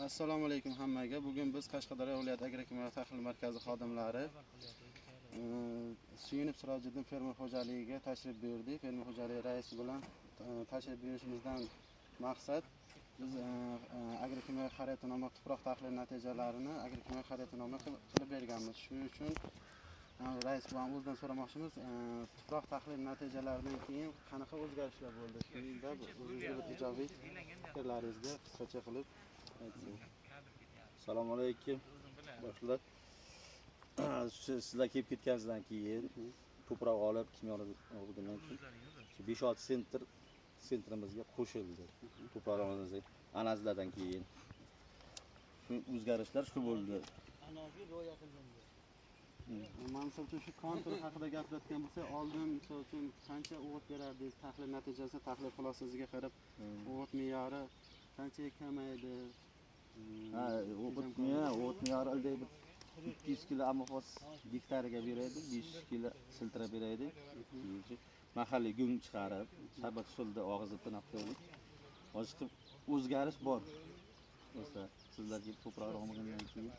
Assalomu alaykum hammaga. Bugun biz Qashqadaryo viloyat agrokimyo tahlil markazi xodimlari Suyunib Sirojiddin fermer xo'jaligiga tashrif buyurdik. Fermer xo'jaligi raisi bilan tashrif buyurishimizdan maqsad biz agrokimyo xaritanoma tuproq tahlil natijalarini agrokimyo xaritanoma qilib berganmiz. Shuning uchun rais bilan o'zidan so'ramoqchimiz, tuproq tahlil natijalaridan keyin qanaqa o'zgarishlar bo'ldi? Shunda o'zingizga bir ijobiy fikrlaringizni qisqacha qilib aytsin. Assalomu alaykum. Boshlar. Sizlar kelib ketganingizdan keyin to'proq olib kimyoviy o'qigandan keyin 5-6 sentrimizga qo'shildi. To'proqimizga analizlardan keyin shu o'zgarishlar shu bo'ldi. Misol uchun shu kontur haqida gapirayotgan bo'lsak, oldin misol uchun qancha o'g'it berardingiz, tahlil natijasini tahlil xulosasiga qarab o'g'it me'yori qanchaga kamaydi? O'g'it me'yori 200 kg amofos gektariga beraydi, 5 kg siltira beraydi. Mahalliy gung chiqarib, shabat usulda og'izda naqtaylik. Boshqa o'zgarish bor. O'sha sizlarga ko'proq olmagandan keyin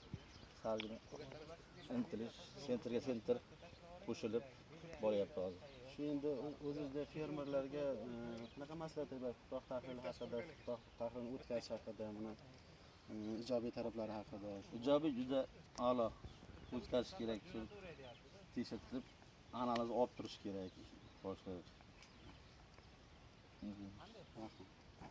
salgina intilish, sentr qo'shilib boryapti hozir. Shu endi o'zingizda fermerlarga qanaqa maslahat bor? Tuproq tahlili haqida, tuproq tahlilini o'tkazish haqida, mana ijobiy taraflari haqida. Ijobiy juda a'lo. O'tkazish kerak, shu tekshirib analiz olib turish kerak boshqa.